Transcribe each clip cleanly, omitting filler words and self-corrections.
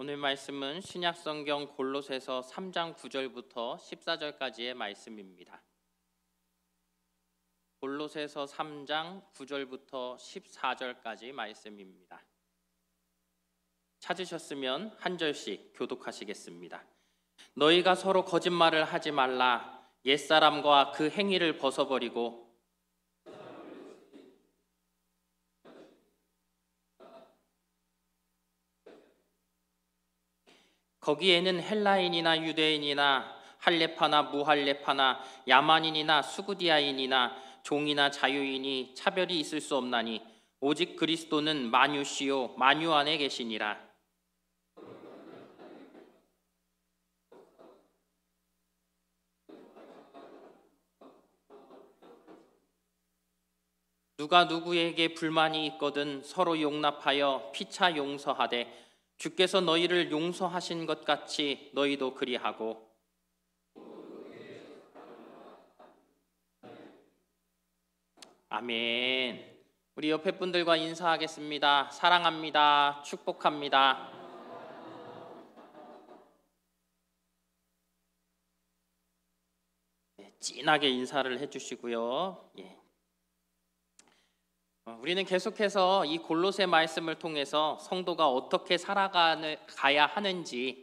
오늘 말씀은 신약성경 골로새서 3장 9절부터 14절까지의 말씀입니다. 골로새서 3장 9절부터 14절까지 말씀입니다. 찾으셨으면 한 절씩 교독하시겠습니다. 너희가 서로 거짓말을 하지 말라. 옛사람과 그 행위를 벗어버리고 거기에는 헬라인이나 유대인이나 할례파나 무할례파나 야만인이나 수구디아인이나 종이나 자유인이 차별이 있을 수 없나니 오직 그리스도는 만유시요 만유 안에 계시니라. 누가 누구에게 불만이 있거든 서로 용납하여 피차 용서하되 주께서 너희를 용서하신 것 같이 너희도 그리하고. 아멘. 우리 옆에 분들과 인사하겠습니다. 사랑합니다. 축복합니다. 진하게 인사를 해주시고요. 우리는 계속해서 이 골로새 말씀을 통해서 성도가 어떻게 살아가야 하는지에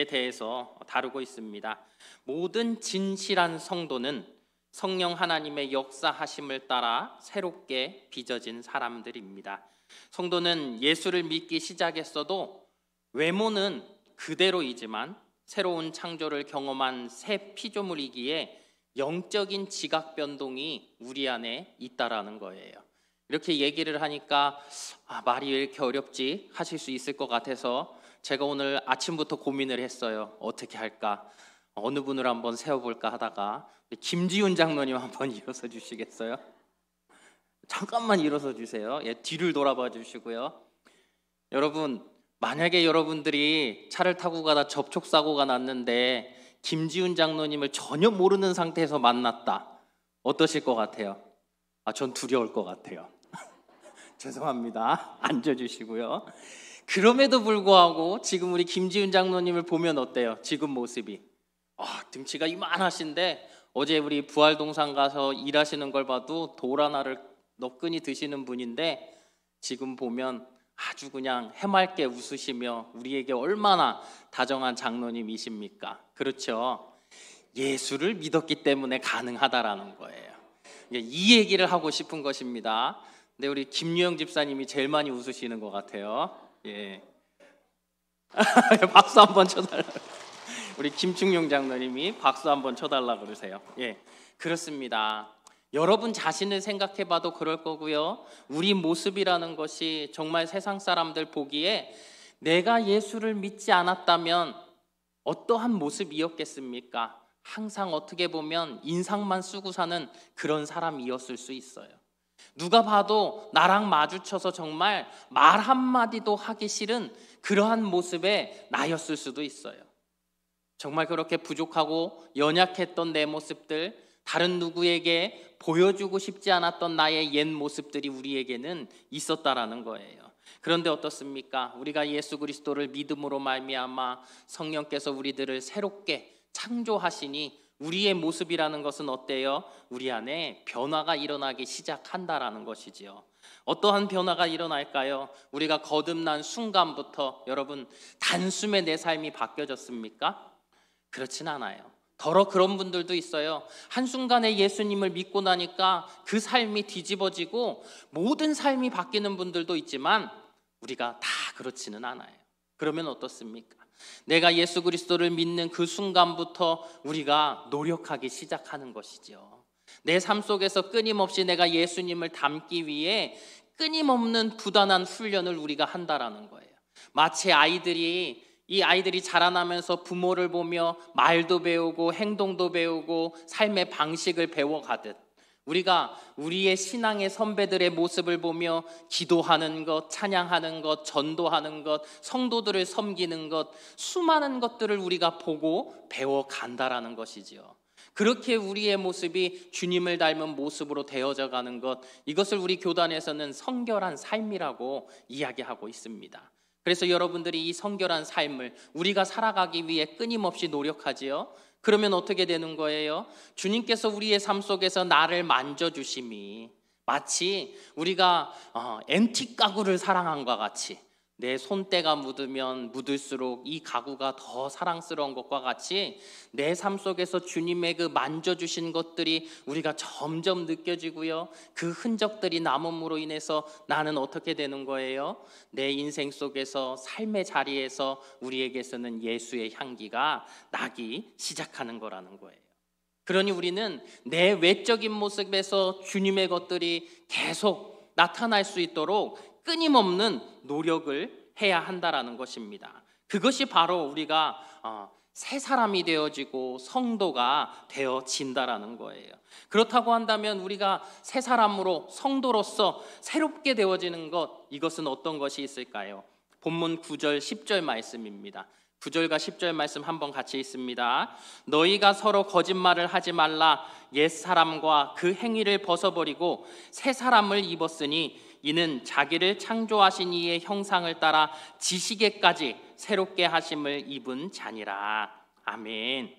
대해서 다루고 있습니다. 모든 진실한 성도는 성령 하나님의 역사하심을 따라 새롭게 빚어진 사람들입니다. 성도는 예수를 믿기 시작했어도 외모는 그대로이지만 새로운 창조를 경험한 새 피조물이기에 영적인 지각 변동이 우리 안에 있다라는 거예요. 이렇게 얘기를 하니까 말이 왜 이렇게 어렵지 하실 수 있을 것 같아서 제가 오늘 아침부터 고민을 했어요. 어떻게 할까? 어느 분을 한번 세워볼까 하다가 김지훈 장로님 한번 일어서 주시겠어요? 잠깐만 일어서 주세요. 뒤를 돌아봐 주시고요. 여러분, 만약에 여러분들이 차를 타고 가다 접촉사고가 났는데 김지훈 장로님을 전혀 모르는 상태에서 만났다. 어떠실 것 같아요? 전 두려울 것 같아요. 죄송합니다. 앉아주시고요. 그럼에도 불구하고 지금 우리 김지훈 장로님을 보면 어때요? 지금 모습이 등치가 이만하신데 어제 우리 부활동산 가서 일하시는 걸 봐도 돌 하나를 너끈히 드시는 분인데 지금 보면 아주 그냥 해맑게 웃으시며 우리에게 얼마나 다정한 장로님이십니까? 그렇죠? 예수를 믿었기 때문에 가능하다라는 거예요. 이 얘기를 하고 싶은 것입니다. 근데 우리 김유영 집사님이 제일 많이 웃으시는 것 같아요. 박수 한번 쳐달라. 우리 김충용 장로님이 박수 한번 쳐달라 그러세요. 그렇습니다. 여러분 자신을 생각해봐도 그럴 거고요. 우리 모습이라는 것이 정말 세상 사람들 보기에 내가 예수를 믿지 않았다면 어떠한 모습이었겠습니까? 항상 어떻게 보면 인상만 쓰고 사는 그런 사람이었을 수 있어요. 누가 봐도 나랑 마주쳐서 정말 말 한마디도 하기 싫은 그러한 모습의 나였을 수도 있어요. 정말 그렇게 부족하고 연약했던 내 모습들, 다른 누구에게 보여주고 싶지 않았던 나의 옛 모습들이 우리에게는 있었다라는 거예요. 그런데 어떻습니까? 우리가 예수 그리스도를 믿음으로 말미암아 성령께서 우리들을 새롭게 창조하시니 우리의 모습이라는 것은 어때요? 우리 안에 변화가 일어나기 시작한다라는 것이지요. 어떠한 변화가 일어날까요? 우리가 거듭난 순간부터 여러분 단숨에 내 삶이 바뀌어졌습니까? 그렇진 않아요. 더러 그런 분들도 있어요. 한순간에 예수님을 믿고 나니까 그 삶이 뒤집어지고 모든 삶이 바뀌는 분들도 있지만 우리가 다 그렇지는 않아요. 그러면 어떻습니까? 내가 예수 그리스도를 믿는 그 순간부터 우리가 노력하기 시작하는 것이죠. 내 삶 속에서 끊임없이 내가 예수님을 닮기 위해 끊임없는 부단한 훈련을 우리가 한다라는 거예요. 마치 아이들이 자라나면서 부모를 보며 말도 배우고 행동도 배우고 삶의 방식을 배워가듯 우리가 우리의 신앙의 선배들의 모습을 보며 기도하는 것, 찬양하는 것, 전도하는 것, 성도들을 섬기는 것, 수많은 것들을 우리가 보고 배워간다라는 것이지요. 그렇게 우리의 모습이 주님을 닮은 모습으로 되어져 가는 것, 이것을 우리 교단에서는 성결한 삶이라고 이야기하고 있습니다. 그래서 여러분들이 이 성결한 삶을 우리가 살아가기 위해 끊임없이 노력하지요. 그러면 어떻게 되는 거예요? 주님께서 우리의 삶 속에서 나를 만져주심이 마치 우리가 앤틱 가구를 사랑함과 같이, 내 손때가 묻으면 묻을수록 이 가구가 더 사랑스러운 것과 같이 내 삶 속에서 주님의 그 만져주신 것들이 우리가 점점 느껴지고요. 그 흔적들이 남음으로 인해서 나는 어떻게 되는 거예요? 내 인생 속에서, 삶의 자리에서 우리에게서는 예수의 향기가 나기 시작하는 거라는 거예요. 그러니 우리는 내 외적인 모습에서 주님의 것들이 계속 나타날 수 있도록 끊임없는 노력을 해야 한다라는 것입니다. 그것이 바로 우리가 새 사람이 되어지고 성도가 되어진다라는 거예요. 그렇다고 한다면 우리가 새 사람으로, 성도로서 새롭게 되어지는 것, 이것은 어떤 것이 있을까요? 본문 9절 10절 말씀입니다. 9절과 10절 말씀 한번 같이 있습니다. 너희가 서로 거짓말을 하지 말라. 옛사람과 그 행위를 벗어버리고 새 사람을 입었으니 이는 자기를 창조하신 이의 형상을 따라 지식에까지 새롭게 하심을 입은 자니라. 아멘.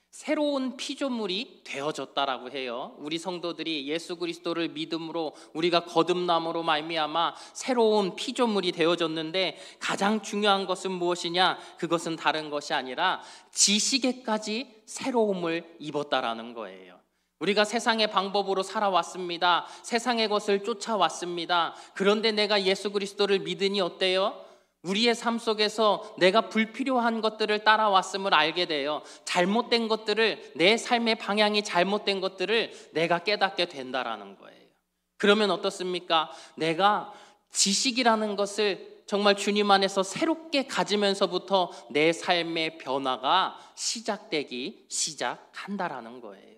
새로운 피조물이 되어졌다라고 해요. 우리 성도들이 예수 그리스도를 믿음으로 우리가 거듭남으로 말미암아 새로운 피조물이 되어졌는데, 가장 중요한 것은 무엇이냐? 그것은 다른 것이 아니라 지식에까지 새로움을 입었다라는 거예요. 우리가 세상의 방법으로 살아왔습니다. 세상의 것을 쫓아왔습니다. 그런데 내가 예수 그리스도를 믿으니 어때요? 우리의 삶 속에서 내가 불필요한 것들을 따라왔음을 알게 돼요. 잘못된 것들을, 내 삶의 방향이 잘못된 것들을 내가 깨닫게 된다라는 거예요. 그러면 어떻습니까? 내가 지식이라는 것을 정말 주님 안에서 새롭게 가지면서부터 내 삶의 변화가 시작한다라는 거예요.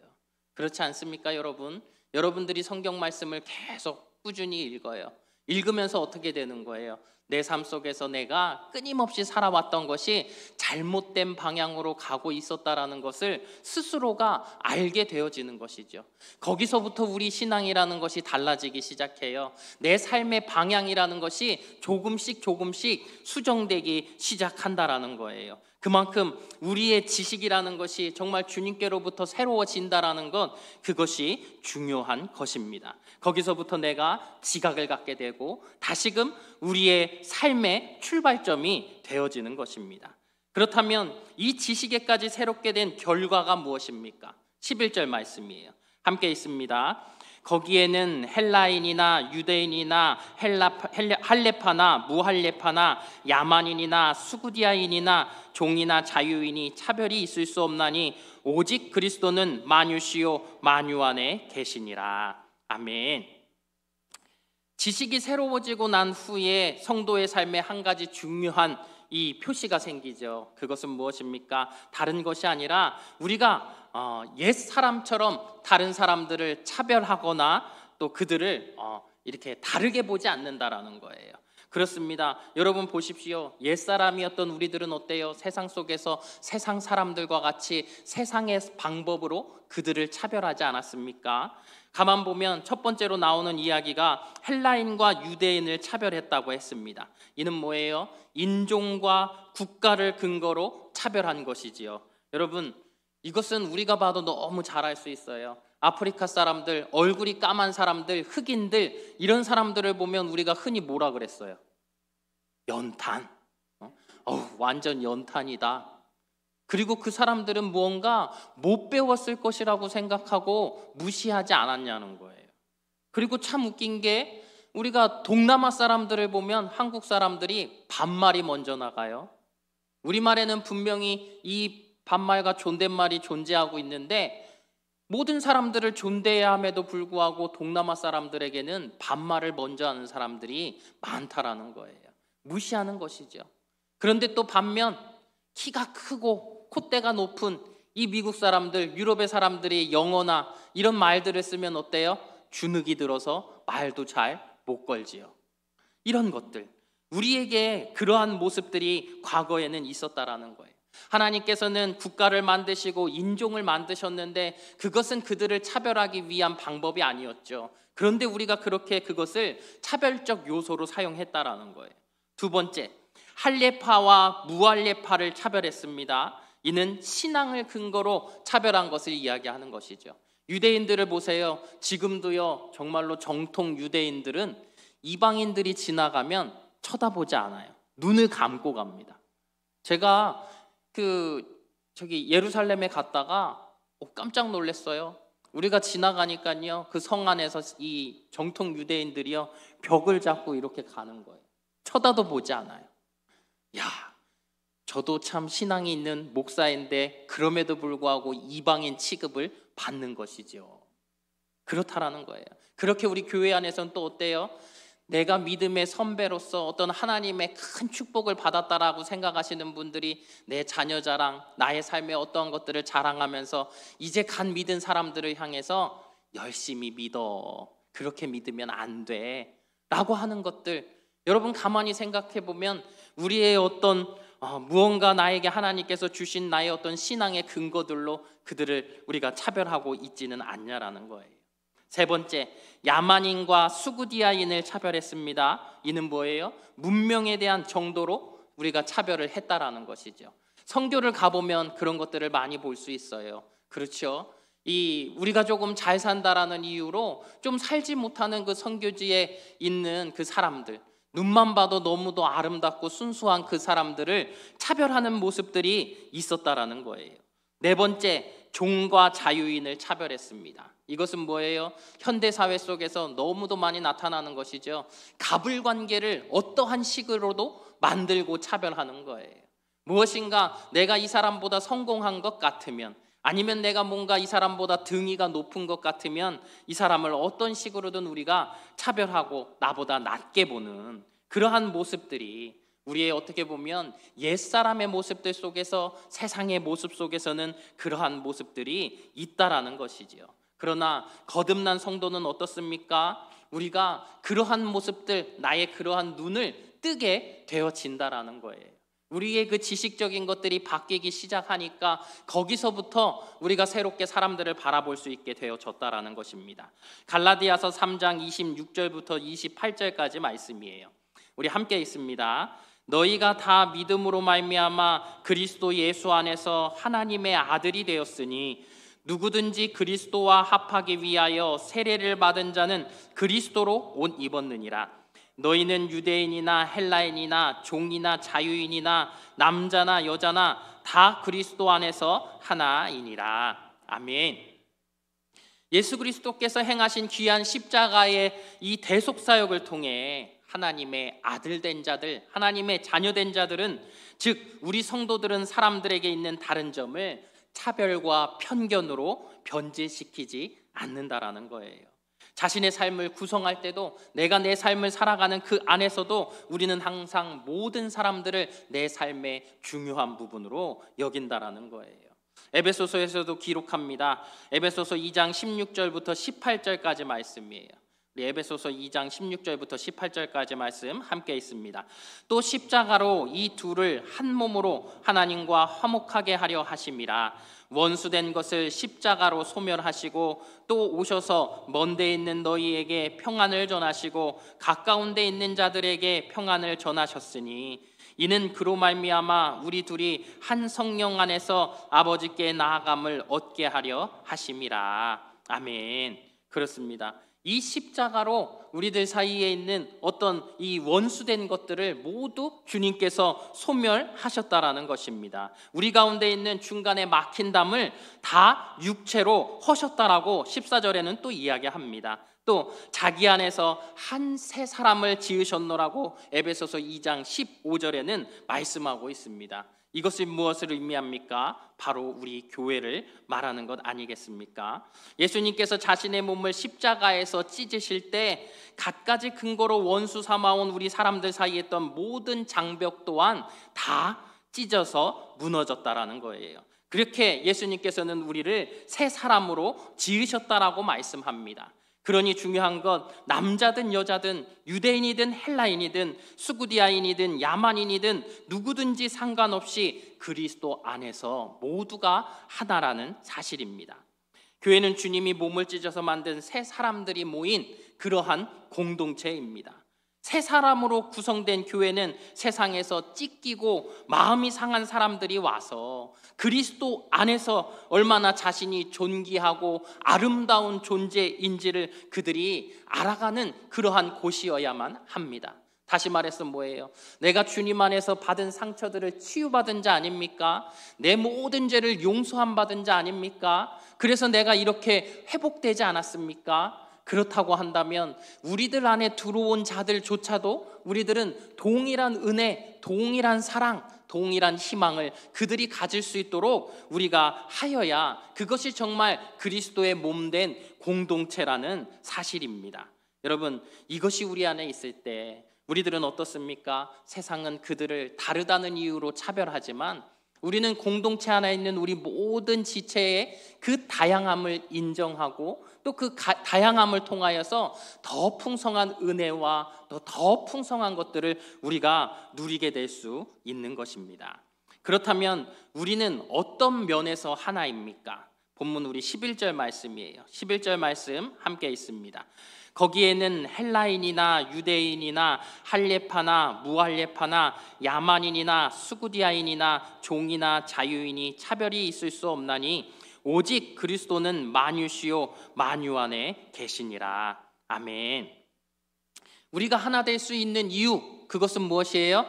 그렇지 않습니까, 여러분? 여러분들이 성경 말씀을 계속 꾸준히 읽어요. 읽으면서 어떻게 되는 거예요? 내 삶 속에서 내가 끊임없이 살아왔던 것이 잘못된 방향으로 가고 있었다라는 것을 스스로가 알게 되어지는 것이죠. 거기서부터 우리 신앙이라는 것이 달라지기 시작해요. 내 삶의 방향이라는 것이 조금씩 수정되기 시작한다라는 거예요. 그만큼 우리의 지식이라는 것이 정말 주님께로부터 새로워진다라는 것, 그것이 중요한 것입니다. 거기서부터 내가 지각을 갖게 되고 다시금 우리의 삶의 출발점이 되어지는 것입니다. 그렇다면 이 지식에까지 새롭게 된 결과가 무엇입니까? 11절 말씀이에요. 함께 있습니다. 거기에는 헬라인이나 유대인이나 할레파나 무할레파나 야만인이나 수구디아인이나 종이나 자유인이 차별이 있을 수 없나니 오직 그리스도는 만유시요 만유 안에 계시니라. 아멘. 지식이 새로워지고 난 후에 성도의 삶에 한 가지 중요한 이 표시가 생기죠. 그것은 무엇입니까? 다른 것이 아니라 우리가 옛 사람처럼 다른 사람들을 차별하거나 또 그들을 이렇게 다르게 보지 않는다라는 거예요. 그렇습니다. 여러분 보십시오. 옛 사람이었던 우리들은 어때요? 세상 속에서 세상 사람들과 같이 세상의 방법으로 그들을 차별하지 않았습니까? 가만 보면 첫 번째로 나오는 이야기가 헬라인과 유대인을 차별했다고 했습니다. 이는 뭐예요? 인종과 국가를 근거로 차별한 것이지요. 여러분, 이것은 우리가 봐도 너무 잘 알 수 있어요. 아프리카 사람들, 얼굴이 까만 사람들, 흑인들, 이런 사람들을 보면 우리가 흔히 뭐라 그랬어요? 연탄. 완전 연탄이다. 그리고 그 사람들은 무언가 못 배웠을 것이라고 생각하고 무시하지 않았냐는 거예요. 그리고 참 웃긴 게 우리가 동남아 사람들을 보면 한국 사람들이 반말이 먼저 나가요. 우리말에는 분명히 이 반말과 존댓말이 존재하고 있는데 모든 사람들을 존대해야 함에도 불구하고 동남아 사람들에게는 반말을 먼저 하는 사람들이 많다라는 거예요. 무시하는 것이죠. 그런데 또 반면 키가 크고 콧대가 높은 이 미국 사람들, 유럽의 사람들이 영어나 이런 말들을 쓰면 어때요? 주눅이 들어서 말도 잘 못 걸지요. 이런 것들, 우리에게 그러한 모습들이 과거에는 있었다라는 거예요. 하나님께서는 국가를 만드시고 인종을 만드셨는데 그것은 그들을 차별하기 위한 방법이 아니었죠. 그런데 우리가 그렇게 그것을 차별적 요소로 사용했다라는 거예요. 두 번째, 할례파와 무할례파를 차별했습니다. 이는 신앙을 근거로 차별한 것을 이야기하는 것이죠. 유대인들을 보세요. 지금도요, 정말로 정통 유대인들은 이방인들이 지나가면 쳐다보지 않아요. 눈을 감고 갑니다. 제가 예루살렘에 갔다가 깜짝 놀랐어요. 우리가 지나가니까요, 그 성 안에서 이 정통 유대인들이요, 벽을 잡고 이렇게 가는 거예요. 쳐다도 보지 않아요. 야, 저도 참 신앙이 있는 목사인데 그럼에도 불구하고 이방인 취급을 받는 것이죠. 그렇다라는 거예요. 그렇게 우리 교회 안에서는 또 어때요? 내가 믿음의 선배로서 어떤 하나님의 큰 축복을 받았다라고 생각하시는 분들이 내 자녀 자랑, 나의 삶의 어떤 것들을 자랑하면서 이제 간 믿은 사람들을 향해서 열심히 믿어, 그렇게 믿으면 안 돼 라고 하는 것들, 여러분 가만히 생각해 보면 우리의 어떤 무언가 나에게 하나님께서 주신 나의 어떤 신앙의 근거들로 그들을 우리가 차별하고 있지는 않냐라는 거예요. 세 번째, 야만인과 수구디아인을 차별했습니다. 이는 뭐예요? 문명에 대한 정도로 우리가 차별을 했다라는 것이죠. 성교를 가보면 그런 것들을 많이 볼 수 있어요. 그렇죠? 우리가 조금 잘 산다라는 이유로 좀 살지 못하는 그 선교지에 있는 그 사람들, 눈만 봐도 너무도 아름답고 순수한 그 사람들을 차별하는 모습들이 있었다라는 거예요. 네 번째, 종과 자유인을 차별했습니다. 이것은 뭐예요? 현대사회 속에서 너무도 많이 나타나는 것이죠. 갑을관계를 어떠한 식으로도 만들고 차별하는 거예요. 무엇인가 내가 이 사람보다 성공한 것 같으면, 아니면 내가 뭔가 이 사람보다 등위가 높은 것 같으면 이 사람을 어떤 식으로든 우리가 차별하고 나보다 낮게 보는 그러한 모습들이 우리의 어떻게 보면 옛사람의 모습들 속에서, 세상의 모습 속에서는 그러한 모습들이 있다라는 것이지요. 그러나 거듭난 성도는 어떻습니까? 우리가 그러한 모습들, 나의 그러한 눈을 뜨게 되어진다라는 거예요. 우리의 그 지식적인 것들이 바뀌기 시작하니까 거기서부터 우리가 새롭게 사람들을 바라볼 수 있게 되어졌다라는 것입니다. 갈라디아서 3장 26절부터 28절까지 말씀이에요. 우리 함께 있습니다. 너희가 다 믿음으로 말미암아 그리스도 예수 안에서 하나님의 아들이 되었으니 누구든지 그리스도와 합하기 위하여 세례를 받은 자는 그리스도로 옷 입었느니라. 너희는 유대인이나 헬라인이나 종이나 자유인이나 남자나 여자나 다 그리스도 안에서 하나이니라. 아멘. 예수 그리스도께서 행하신 귀한 십자가의 이 대속사역을 통해 하나님의 아들 된 자들, 하나님의 자녀 된 자들은, 즉 우리 성도들은 사람들에게 있는 다른 점을 차별과 편견으로 변질시키지 않는다라는 거예요. 자신의 삶을 구성할 때도, 내가 내 삶을 살아가는 그 안에서도 우리는 항상 모든 사람들을 내 삶의 중요한 부분으로 여긴다라는 거예요. 에베소서에서도 기록합니다. 에베소서 2장 16절부터 18절까지 말씀이에요. 에베소서 2장 16절부터 18절까지 말씀 함께 있습니다. 또 십자가로 이 둘을 한 몸으로 하나님과 화목하게 하려 하심이라. 원수된 것을 십자가로 소멸하시고 또 오셔서 먼 데 있는 너희에게 평안을 전하시고 가까운 데 있는 자들에게 평안을 전하셨으니 이는 그로 말미암아 우리 둘이 한 성령 안에서 아버지께 나아감을 얻게 하려 하심이라. 아멘. 그렇습니다. 이 십자가로 우리들 사이에 있는 어떤 이 원수된 것들을 모두 주님께서 소멸하셨다라는 것입니다. 우리 가운데 있는 중간에 막힌 담을 다 육체로 허셨다라고 14절에는 또 이야기합니다. 또 자기 안에서 한 새 사람을 지으셨노라고 에베소서 2장 15절에는 말씀하고 있습니다. 이것이 무엇을 의미합니까? 바로 우리 교회를 말하는 것 아니겠습니까? 예수님께서 자신의 몸을 십자가에서 찢으실 때 갖가지 근거로 원수 삼아온 우리 사람들 사이에 있던 모든 장벽 또한 다 찢어서 무너졌다라는 거예요. 그렇게 예수님께서는 우리를 새 사람으로 지으셨다라고 말씀합니다. 그러니 중요한 건 남자든 여자든 유대인이든 헬라인이든 수구디아인이든 야만인이든 누구든지 상관없이 그리스도 안에서 모두가 하나라는 사실입니다. 교회는 주님이 몸을 찢어서 만든 새 사람들이 모인 그러한 공동체입니다. 새 사람으로 구성된 교회는 세상에서 찢기고 마음이 상한 사람들이 와서 그리스도 안에서 얼마나 자신이 존귀하고 아름다운 존재인지를 그들이 알아가는 그러한 곳이어야만 합니다. 다시 말해서 뭐예요? 내가 주님 안에서 받은 상처들을 치유받은 자 아닙니까? 내 모든 죄를 용서함 받은 자 아닙니까? 그래서 내가 이렇게 회복되지 않았습니까? 그렇다고 한다면 우리들 안에 들어온 자들조차도 우리들은 동일한 은혜, 동일한 사랑, 동일한 희망을 그들이 가질 수 있도록 우리가 하여야 그것이 정말 그리스도의 몸된 공동체라는 사실입니다. 여러분, 이것이 우리 안에 있을 때 우리들은 어떻습니까? 세상은 그들을 다르다는 이유로 차별하지만 우리는 공동체 안에 있는 우리 모든 지체의 그 다양함을 인정하고 또 그 다양함을 통하여서 더 풍성한 은혜와 더 풍성한 것들을 우리가 누리게 될 수 있는 것입니다. 그렇다면 우리는 어떤 면에서 하나입니까? 본문 우리 11절 말씀이에요. 11절 말씀 함께 있습니다. 거기에는 헬라인이나 유대인이나 할례파나 무할례파나 야만인이나 수구디아인이나 종이나 자유인이 차별이 있을 수 없나니 오직 그리스도는 만유시요 만유 안에 계시니라. 아멘. 우리가 하나 될 수 있는 이유, 그것은 무엇이에요?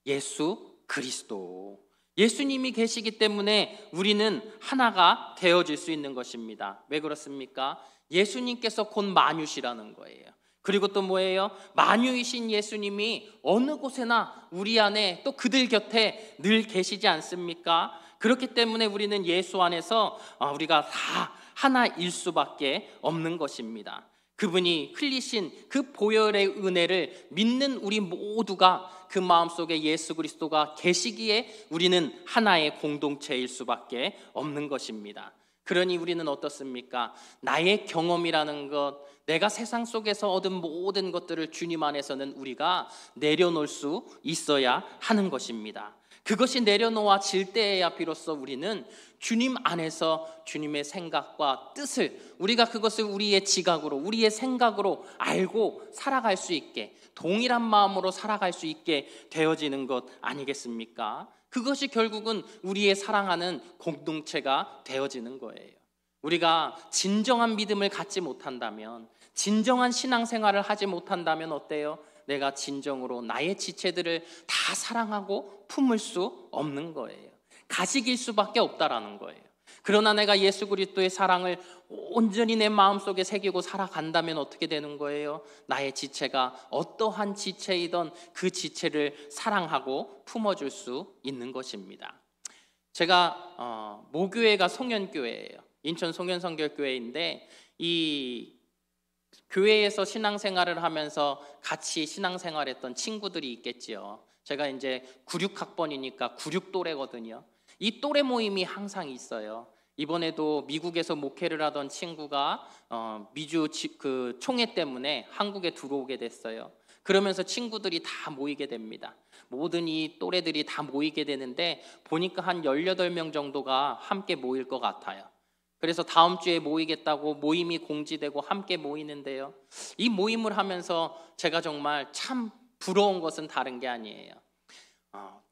예수 그리스도. 예수님이 계시기 때문에 우리는 하나가 되어질 수 있는 것입니다. 왜 그렇습니까? 예수님께서 곧 만유시라는 거예요. 그리고 또 뭐예요? 만유이신 예수님이 어느 곳에나 우리 안에 또 그들 곁에 늘 계시지 않습니까? 그렇기 때문에 우리는 예수 안에서 우리가 다 하나일 수밖에 없는 것입니다. 그분이 흘리신 그 보혈의 은혜를 믿는 우리 모두가 그 마음속에 예수 그리스도가 계시기에 우리는 하나의 공동체일 수밖에 없는 것입니다. 그러니 우리는 어떻습니까? 나의 경험이라는 것, 내가 세상 속에서 얻은 모든 것들을 주님 안에서는 우리가 내려놓을 수 있어야 하는 것입니다. 그것이 내려놓아질 때에야 비로소 우리는 주님 안에서 주님의 생각과 뜻을 우리가 그것을 우리의 지각으로 우리의 생각으로 알고 살아갈 수 있게 동일한 마음으로 살아갈 수 있게 되어지는 것 아니겠습니까? 그것이 결국은 우리의 사랑하는 공동체가 되어지는 거예요. 우리가 진정한 믿음을 갖지 못한다면, 진정한 신앙생활을 하지 못한다면 어때요? 내가 진정으로 나의 지체들을 다 사랑하고 품을 수 없는 거예요. 가식일 수밖에 없다라는 거예요. 그러나 내가 예수 그리스도의 사랑을 온전히 내 마음속에 새기고 살아간다면 어떻게 되는 거예요? 나의 지체가 어떠한 지체이든 그 지체를 사랑하고 품어줄 수 있는 것입니다. 제가 모교회가 송현교회예요. 인천 송현성결교회인데 이 교회에서 신앙생활을 하면서 같이 신앙생활했던 친구들이 있겠지요. 제가 이제 96학번이니까 96 또래거든요. 이 또래 모임이 항상 있어요. 이번에도 미국에서 목회를 하던 친구가 미주 그 총회 때문에 한국에 들어오게 됐어요. 그러면서 친구들이 다 모이게 됩니다. 모든 이 또래들이 다 모이게 되는데 보니까 한 18명 정도가 함께 모일 것 같아요. 그래서 다음 주에 모이겠다고 모임이 공지되고 함께 모이는데요. 이 모임을 하면서 제가 정말 참 부러운 것은 다른 게 아니에요.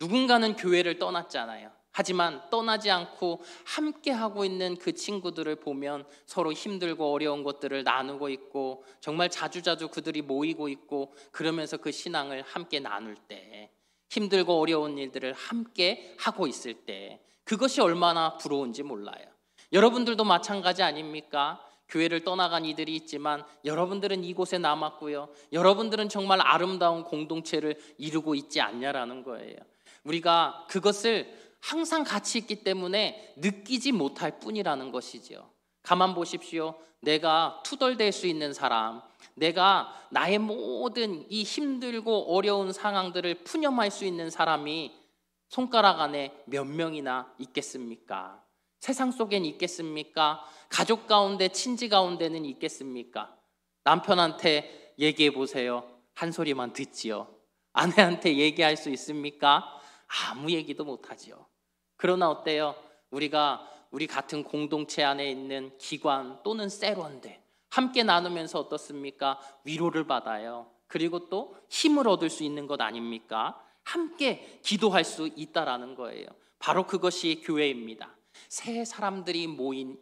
누군가는 교회를 떠났잖아요. 하지만 떠나지 않고 함께 하고 있는 그 친구들을 보면 서로 힘들고 어려운 것들을 나누고 있고 정말 자주자주 그들이 모이고 있고 그러면서 그 신앙을 함께 나눌 때 힘들고 어려운 일들을 함께 하고 있을 때 그것이 얼마나 부러운지 몰라요. 여러분들도 마찬가지 아닙니까? 교회를 떠나간 이들이 있지만 여러분들은 이곳에 남았고요. 여러분들은 정말 아름다운 공동체를 이루고 있지 않냐라는 거예요. 우리가 그것을 항상 같이 있기 때문에 느끼지 못할 뿐이라는 것이죠. 가만 보십시오. 내가 투덜댈 수 있는 사람, 내가 나의 모든 이 힘들고 어려운 상황들을 푸념할 수 있는 사람이 손가락 안에 몇 명이나 있겠습니까? 세상 속엔 있겠습니까? 가족 가운데, 친지 가운데는 있겠습니까? 남편한테 얘기해 보세요. 한 소리만 듣지요. 아내한테 얘기할 수 있습니까? 아무 얘기도 못하지요. 그러나 어때요? 우리가 우리 같은 공동체 안에 있는 기관 또는 세론들 함께 나누면서 어떻습니까? 위로를 받아요. 그리고 또 힘을 얻을 수 있는 것 아닙니까? 함께 기도할 수 있다라는 거예요. 바로 그것이 교회입니다. 새 사람들이 모인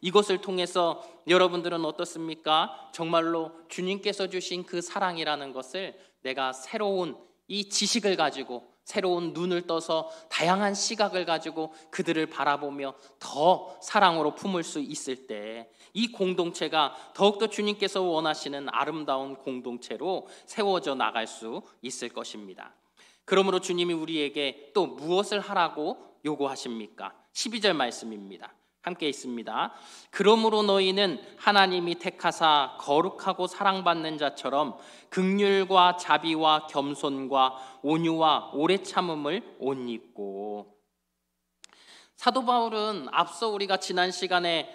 이곳을 통해서 여러분들은 어떻습니까? 정말로 주님께서 주신 그 사랑이라는 것을 내가 새로운 이 지식을 가지고 새로운 눈을 떠서 다양한 시각을 가지고 그들을 바라보며 더 사랑으로 품을 수 있을 때 이 공동체가 더욱더 주님께서 원하시는 아름다운 공동체로 세워져 나갈 수 있을 것입니다. 그러므로 주님이 우리에게 또 무엇을 하라고 요구하십니까? 12절 말씀입니다. 함께 있습니다. 그러므로 너희는 하나님이 택하사 거룩하고 사랑받는 자처럼 긍휼과 자비와 겸손과 온유와 오래 참음을 옷 입고. 사도 바울은 앞서 우리가 지난 시간에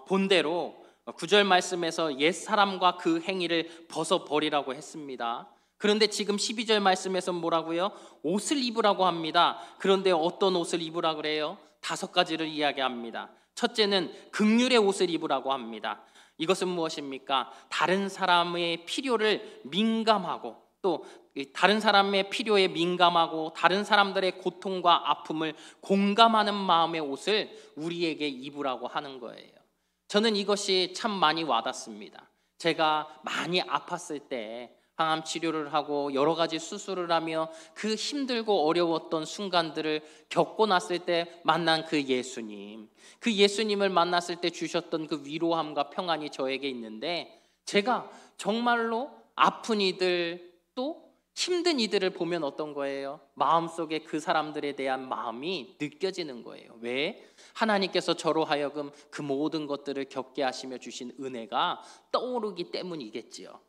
본 대로 9절 말씀에서 옛사람과 그 행위를 벗어버리라고 했습니다. 그런데 지금 12절 말씀에서 뭐라고요? 옷을 입으라고 합니다. 그런데 어떤 옷을 입으라 그래요? 5가지를 이야기합니다. 첫째는 긍휼의 옷을 입으라고 합니다. 이것은 무엇입니까? 다른 사람의 필요를 민감하고 또 다른 사람의 필요에 민감하고 다른 사람들의 고통과 아픔을 공감하는 마음의 옷을 우리에게 입으라고 하는 거예요. 저는 이것이 참 많이 와닿습니다. 제가 많이 아팠을 때 항암 치료를 하고 여러 가지 수술을 하며 그 힘들고 어려웠던 순간들을 겪고 났을 때 만난 그 예수님을 만났을 때 주셨던 그 위로함과 평안이 저에게 있는데, 제가 정말로 아픈 이들 또 힘든 이들을 보면 어떤 거예요? 마음속에 그 사람들에 대한 마음이 느껴지는 거예요. 왜? 하나님께서 저로 하여금 그 모든 것들을 겪게 하시며 주신 은혜가 떠오르기 때문이겠지요.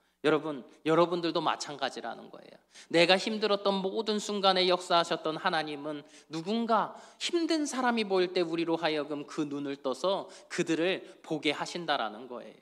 여러분들도 마찬가지라는 거예요. 내가 힘들었던 모든 순간에 역사하셨던 하나님은 누군가 힘든 사람이 보일 때 우리로 하여금 그 눈을 떠서 그들을 보게 하신다라는 거예요.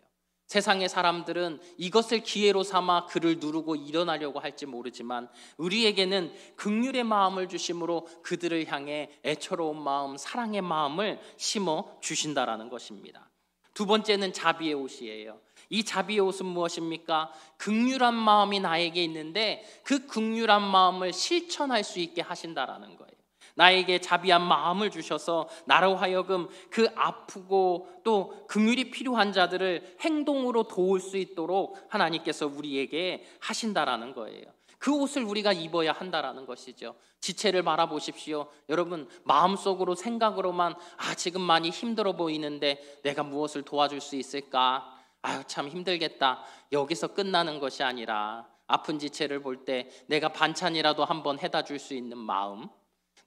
세상의 사람들은 이것을 기회로 삼아 그를 누르고 일어나려고 할지 모르지만 우리에게는 긍휼의 마음을 주심으로 그들을 향해 애처로운 마음, 사랑의 마음을 심어 주신다라는 것입니다. 두 번째는 자비의 옷이에요. 이 자비의 옷은 무엇입니까? 긍휼한 마음이 나에게 있는데 그 긍휼한 마음을 실천할 수 있게 하신다라는 거예요. 나에게 자비한 마음을 주셔서 나로 하여금 그 아프고 또 긍휼이 필요한 자들을 행동으로 도울 수 있도록 하나님께서 우리에게 하신다라는 거예요. 그 옷을 우리가 입어야 한다라는 것이죠. 지체를 바라보십시오. 여러분, 마음속으로 생각으로만 지금 많이 힘들어 보이는데 내가 무엇을 도와줄 수 있을까? 참 힘들겠다. 여기서 끝나는 것이 아니라 아픈 지체를 볼 때 내가 반찬이라도 한번 해다 줄 수 있는 마음.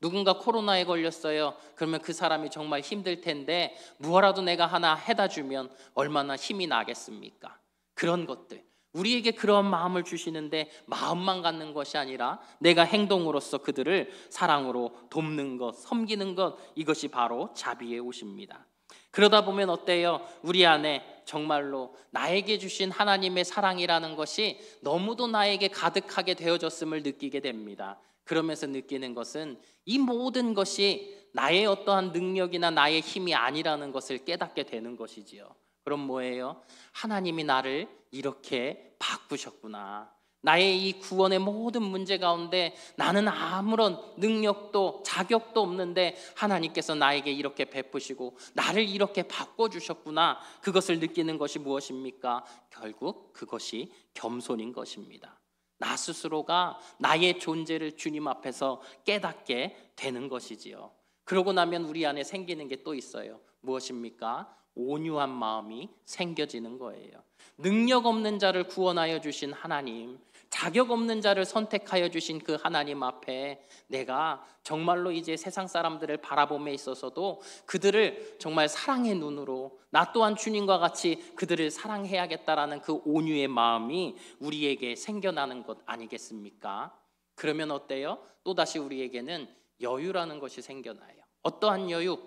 누군가 코로나에 걸렸어요. 그러면 그 사람이 정말 힘들 텐데 무엇라도 내가 하나 해다 주면 얼마나 힘이 나겠습니까? 그런 것들. 우리에게 그런 마음을 주시는데 마음만 갖는 것이 아니라 내가 행동으로서 그들을 사랑으로 돕는 것, 섬기는 것, 이것이 바로 자비의 옷입니다. 그러다 보면 어때요? 우리 안에 정말로 나에게 주신 하나님의 사랑이라는 것이 너무도 나에게 가득하게 되어졌음을 느끼게 됩니다. 그러면서 느끼는 것은 이 모든 것이 나의 어떠한 능력이나 나의 힘이 아니라는 것을 깨닫게 되는 것이지요. 그럼 뭐예요? 하나님이 나를 이렇게 바꾸셨구나. 나의 이 구원의 모든 문제 가운데 나는 아무런 능력도 자격도 없는데 하나님께서 나에게 이렇게 베푸시고 나를 이렇게 바꿔주셨구나. 그것을 느끼는 것이 무엇입니까? 결국 그것이 겸손인 것입니다. 나 스스로가 나의 존재를 주님 앞에서 깨닫게 되는 것이지요. 그러고 나면 우리 안에 생기는 게 또 있어요. 무엇입니까? 온유한 마음이 생겨지는 거예요. 능력 없는 자를 구원하여 주신 하나님, 자격 없는 자를 선택하여 주신 그 하나님 앞에 내가 정말로 이제 세상 사람들을 바라봄에 있어서도 그들을 정말 사랑의 눈으로 나 또한 주님과 같이 그들을 사랑해야겠다라는 그 온유의 마음이 우리에게 생겨나는 것 아니겠습니까? 그러면 어때요? 또다시 우리에게는 여유라는 것이 생겨나요. 어떠한 여유?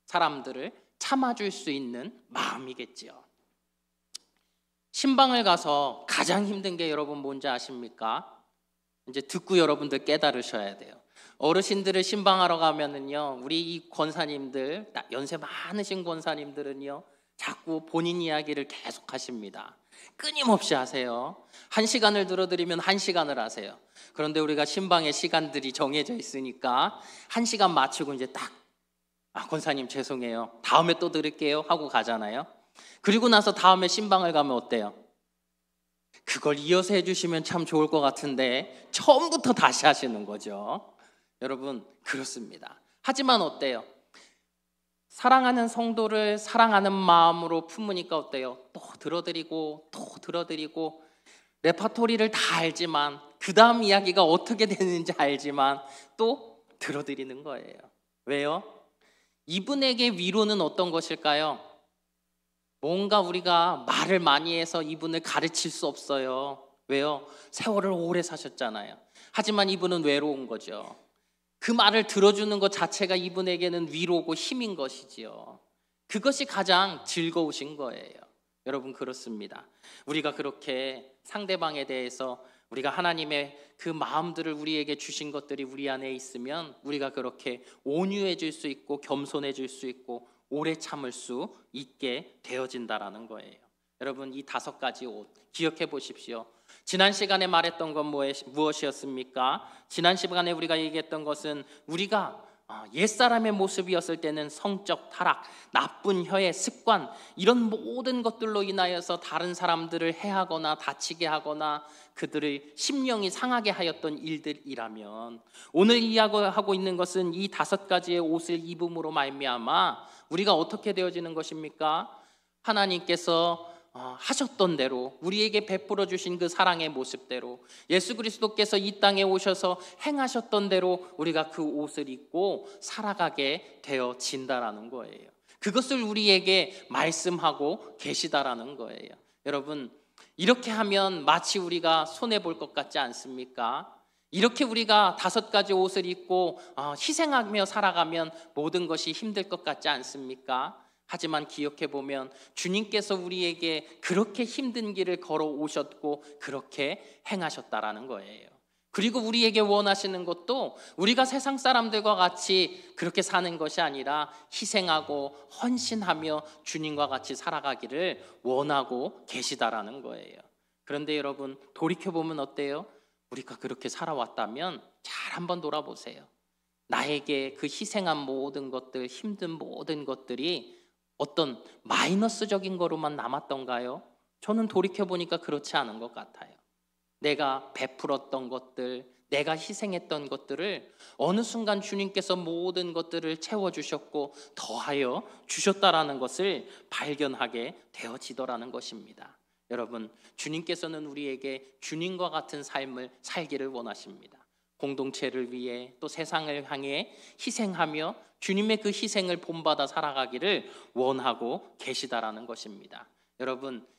사람들을 참아줄 수 있는 마음이겠지요. 신방을 가서 가장 힘든 게 여러분 뭔지 아십니까? 이제 듣고 여러분들 깨달으셔야 돼요. 어르신들을 신방하러 가면은요, 우리 이 권사님들, 연세 많으신 권사님들은요, 자꾸 본인 이야기를 계속 하십니다. 끊임없이 하세요. 1시간을 들어드리면 1시간을 하세요. 그런데 우리가 신방의 시간들이 정해져 있으니까 1시간 마치고 이제 딱 권사님 죄송해요, 다음에 또 드릴게요 하고 가잖아요. 그리고 나서 다음에 신방을 가면 어때요? 그걸 이어서 해주시면 참 좋을 것 같은데 처음부터 다시 하시는 거죠. 여러분 그렇습니다. 하지만 어때요? 사랑하는 성도를 사랑하는 마음으로 품으니까 어때요? 또 들어드리고 또 들어드리고, 레파토리를 다 알지만 그 다음 이야기가 어떻게 되는지 알지만 또 들어드리는 거예요. 왜요? 이분에게 위로는 어떤 것일까요? 뭔가 우리가 말을 많이 해서 이분을 가르칠 수 없어요. 왜요? 세월을 오래 사셨잖아요. 하지만 이분은 외로운 거죠. 그 말을 들어주는 것 자체가 이분에게는 위로고 힘인 것이지요. 그것이 가장 즐거우신 거예요. 여러분 그렇습니다. 우리가 그렇게 상대방에 대해서 우리가 하나님의 그 마음들을 우리에게 주신 것들이 우리 안에 있으면 우리가 그렇게 온유해질 수 있고 겸손해질 수 있고 오래 참을 수 있게 되어진다라는 거예요. 여러분 이 5가지 옷 기억해 보십시오. 지난 시간에 말했던 건 무엇이었습니까? 지난 시간에 우리가 얘기했던 것은 우리가 옛사람의 모습이었을 때는 성적 타락, 나쁜 혀의 습관, 이런 모든 것들로 인하여서 다른 사람들을 해하거나 다치게 하거나 그들의 심령이 상하게 하였던 일들이라면, 오늘 이야기하고 있는 것은 이 5가지의 옷을 입음으로 말미암아 우리가 어떻게 되어지는 것입니까? 하나님께서 하셨던 대로 우리에게 베풀어 주신 그 사랑의 모습대로 예수 그리스도께서 이 땅에 오셔서 행하셨던 대로 우리가 그 옷을 입고 살아가게 되어진다라는 거예요. 그것을 우리에게 말씀하고 계시다라는 거예요. 여러분 이렇게 하면 마치 우리가 손해볼 것 같지 않습니까? 이렇게 우리가 5가지 옷을 입고 희생하며 살아가면 모든 것이 힘들 것 같지 않습니까? 하지만 기억해 보면 주님께서 우리에게 그렇게 힘든 길을 걸어 오셨고 그렇게 행하셨다라는 거예요. 그리고 우리에게 원하시는 것도 우리가 세상 사람들과 같이 그렇게 사는 것이 아니라 희생하고 헌신하며 주님과 같이 살아가기를 원하고 계시다라는 거예요. 그런데 여러분 돌이켜 보면 어때요? 우리가 그렇게 살아왔다면 잘 한번 돌아보세요. 나에게 그 희생한 모든 것들, 힘든 모든 것들이 어떤 마이너스적인 거로만 남았던가요? 저는 돌이켜보니까 그렇지 않은 것 같아요. 내가 베풀었던 것들, 내가 희생했던 것들을 어느 순간 주님께서 모든 것들을 채워주셨고 더하여 주셨다라는 것을 발견하게 되어지더라는 것입니다. 여러분 주님께서는 우리에게 주님과 같은 삶을 살기를 원하십니다. 공동체를 위해 또 세상을 향해 희생하며 주님의 그 희생을 본받아 살아가기를 원하고 계시다라는 것입니다.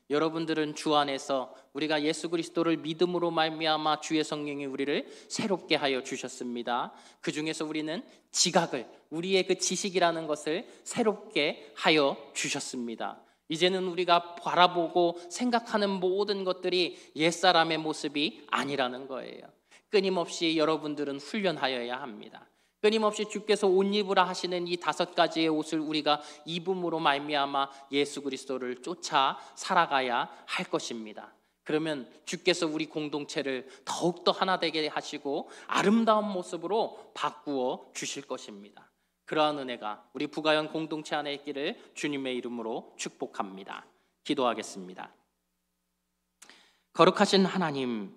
여러분들은 주 안에서 우리가 예수 그리스도를 믿음으로 말미암아 주의 성령이 우리를 새롭게 하여 주셨습니다. 그 중에서 우리는 지각을, 우리의 그 지식이라는 것을 새롭게 하여 주셨습니다. 이제는 우리가 바라보고 생각하는 모든 것들이 옛사람의 모습이 아니라는 거예요. 끊임없이 여러분들은 훈련하여야 합니다. 끊임없이 주께서 옷 입으라 하시는 이 5가지의 옷을 우리가 입음으로 말미암아 예수 그리스도를 쫓아 살아가야 할 것입니다. 그러면 주께서 우리 공동체를 더욱더 하나 되게 하시고 아름다운 모습으로 바꾸어 주실 것입니다. 그러한 은혜가 우리 부가연 공동체 안에 있기를 주님의 이름으로 축복합니다. 기도하겠습니다. 거룩하신 하나님,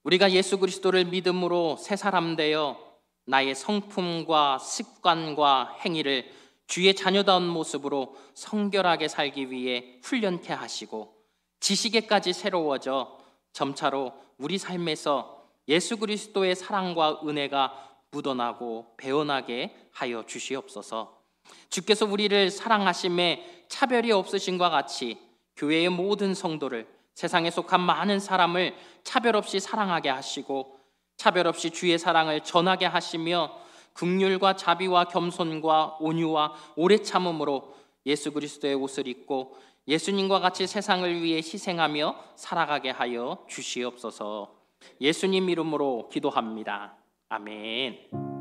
우리가 예수 그리스도를 믿음으로 새 사람 되어 나의 성품과 습관과 행위를 주의 자녀다운 모습으로 성결하게 살기 위해 훈련케 하시고 지식에까지 새로워져 점차로 우리 삶에서 예수 그리스도의 사랑과 은혜가 묻어나고 배어나게 하여 주시옵소서. 주께서 우리를 사랑하심에 차별이 없으신과 같이 교회의 모든 성도를, 세상에 속한 많은 사람을 차별 없이 사랑하게 하시고 차별 없이 주의 사랑을 전하게 하시며 긍휼과 자비와 겸손과 온유와 오래 참음으로 예수 그리스도의 옷을 입고 예수님과 같이 세상을 위해 희생하며 살아가게 하여 주시옵소서. 예수님 이름으로 기도합니다. 아멘.